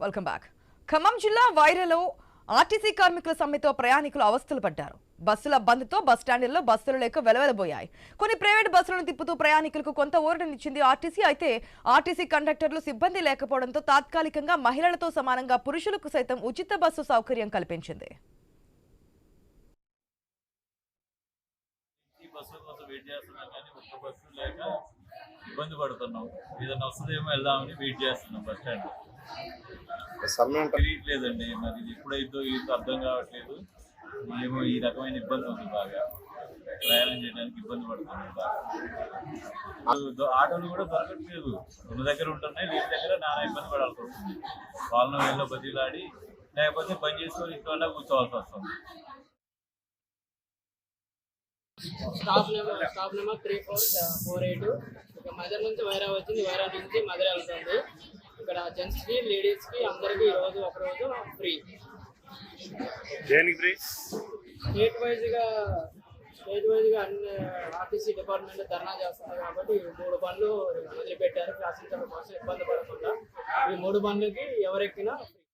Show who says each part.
Speaker 1: Welcome back. Khammam జిల్లా వైరాలో RTC కార్మికుల సమ్మెతో ప్రయాణికులు అవస్థలు పడ్డారు. బస్సుల బంద్తో బస్టాండ్లలో బస్సులు లేక వెలవెలబోయాయి. కొన్ని ప్రైవేట్ బస్సులను తిప్పుతూ ప్రయాణికులకు కొంత ఊరటనిచ్చింది ఆర్టీసీ. అయితే ఆర్టీసీ కండక్టర్లు సిబ్బంది లేకపోవడంతో తాత్కాలికంగా మహిళలతో సమానంగా పురుషులకు సైతం ఉచిత బస్సు సౌకర్యం కల్పించింది.
Speaker 2: ఇబ్బంది పడుతున్నాం. ఏదైనా వస్తుందేమో వెళ్దామని వెయిట్ చేస్తున్నాం బస్ స్టాండ్. తెలియట్లేదండి, మరి ఎప్పుడైతే ఇది అర్థం కావట్లేదు. ఏమో ఈ రకమైన ఇబ్బంది ఉంది, బాగా ప్రయాణం చేయడానికి ఇబ్బంది పడుతున్నాం. ఆటోలు కూడా దొరకట్లేదు, ఉన్న దగ్గర ఉంటున్నాయి, వీటి దగ్గర నానా ఇబ్బంది పడాల్సి వస్తుంది. వాళ్ళను వీళ్ళ బదిలాడి లేకపోతే పని చేసుకొని ఇంట్లో కూర్చోవాల్సి వస్తుంది.
Speaker 3: స్టాప్ నెంబర్ 3448 ఇక మదర్ నుంచి వైరా వచ్చింది, వైరా నుంచి మదర్ వెళ్తుంది. ఇక్కడ జెంట్స్కి లేడీస్కి అందరికీ ఈరోజు ఒకరోజు ఫ్రీ. స్టేట్ వైజ్గా అన్ని ఆర్టీసీ డిపార్ట్మెంట్ ధర్నా చేస్తున్నారు కాబట్టి 3 బండ్లు వదిలిపెట్టారు ప్యాసింజర్ల కోసం ఇబ్బంది పడకుండా. ఈ 3 బండ్లకి ఎవరెక్కినా ఫ్రీ.